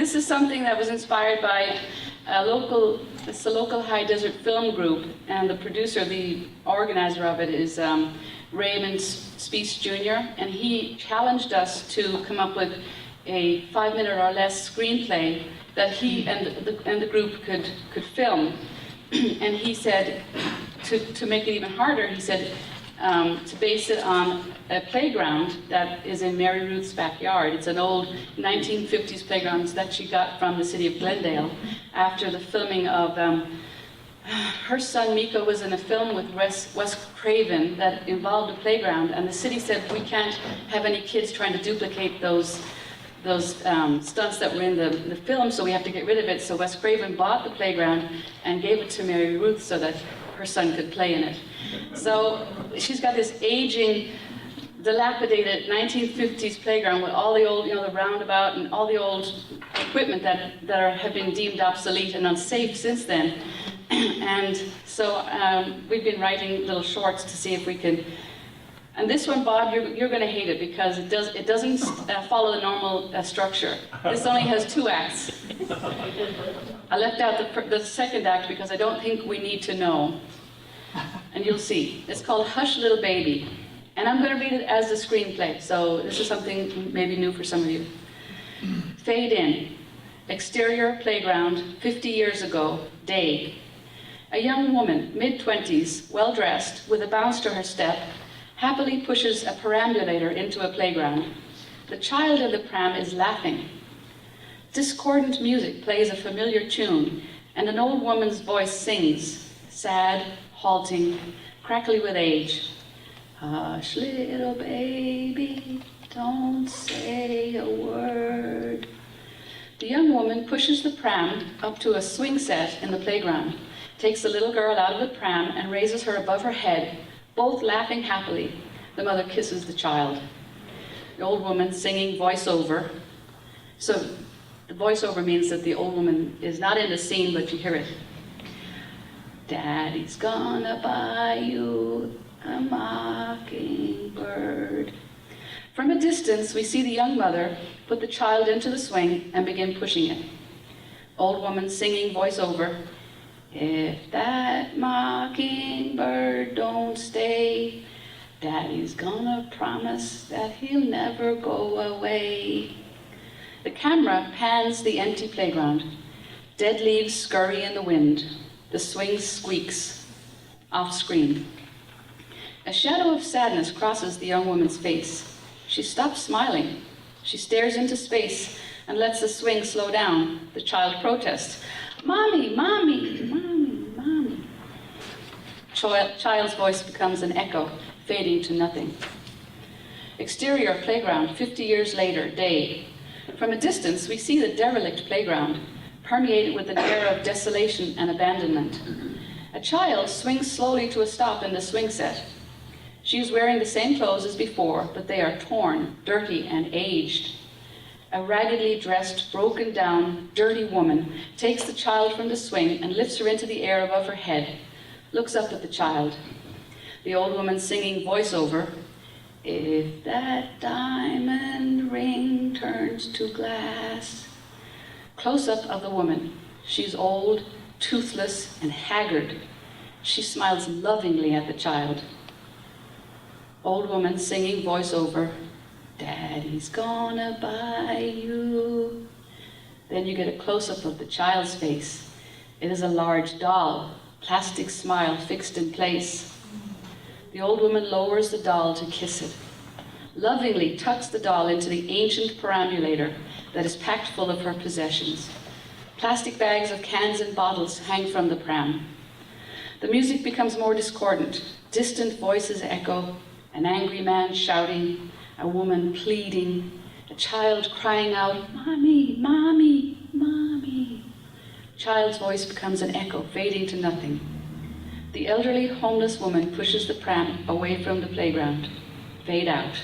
This is something that was inspired by it's a local high desert film group, and the producer, the organizer of it is Raymond Speece Jr., and he challenged us to come up with a 5-minute or less screenplay that he and the group could film. And he said, to make it even harder, he said, to base it on a playground that is in Mary Ruth's backyard. It's an old 1950s playground that she got from the city of Glendale after the filming of, her son Miko was in a film with Wes Craven that involved a playground, and the city said, we can't have any kids trying to duplicate those stunts that were in the film, so we have to get rid of it. So Wes Craven bought the playground and gave it to Mary Ruth so that her son could play in it. So she's got this aging, dilapidated 1950s playground with all the old, the roundabout and all the old equipment that have been deemed obsolete and unsafe since then. And so we've been writing little shorts to see if we can. And this one, Bob, you're going to hate it because it doesn't follow the normal structure. This only has 2 acts. I left out the second act because I don't think we need to know. And you'll see. It's called Hush Little Baby. And I'm going to read it as the screenplay, so this is something maybe new for some of you. Fade in. Exterior playground, 50 years ago, day. A young woman, mid-20s, well-dressed, with a bounce to her step, happily pushes a perambulator into a playground. The child in the pram is laughing. Discordant music plays a familiar tune, and an old woman's voice sings, sad, halting, crackly with age. Hush, little baby, don't say a word. The young woman pushes the pram up to a swing set in the playground, takes the little girl out of the pram and raises her above her head, both laughing happily. The mother kisses the child. The old woman singing voiceover. So the voiceover means that the old woman is not in the scene, but you hear it. Daddy's gonna buy you a mockingbird. From a distance, we see the young mother put the child into the swing and begin pushing it. Old woman singing voiceover. If that mockingbird don't stay, Daddy's gonna promise that he'll never go away. The camera pans the empty playground. Dead leaves scurry in the wind. The swing squeaks. Off screen. A shadow of sadness crosses the young woman's face. She stops smiling. She stares into space and lets the swing slow down. The child protests. Mommy, mommy, mommy, mommy. Child's voice becomes an echo, fading to nothing. Exterior playground, 50 years later, day. From a distance, we see the derelict playground, permeated with an air of desolation and abandonment. A child swings slowly to a stop in the swing set. She is wearing the same clothes as before, but they are torn, dirty, and aged. A raggedly dressed, broken down, dirty woman takes the child from the swing and lifts her into the air above her head, looks up at the child. The old woman singing voiceover, if that diamond ring turns to glass. Close-up of the woman. She's old, toothless, and haggard. She smiles lovingly at the child. Old woman singing voiceover, Daddy's gonna buy you. Then you get a close-up of the child's face. It is a large doll, plastic smile fixed in place. The old woman lowers the doll to kiss it, lovingly tucks the doll into the ancient perambulator that is packed full of her possessions. Plastic bags of cans and bottles hang from the pram. The music becomes more discordant. Distant voices echo, an angry man shouting, a woman pleading, a child crying out, Mommy, Mommy, Mommy. Child's voice becomes an echo, fading to nothing. The elderly, homeless woman pushes the pram away from the playground. Fade out.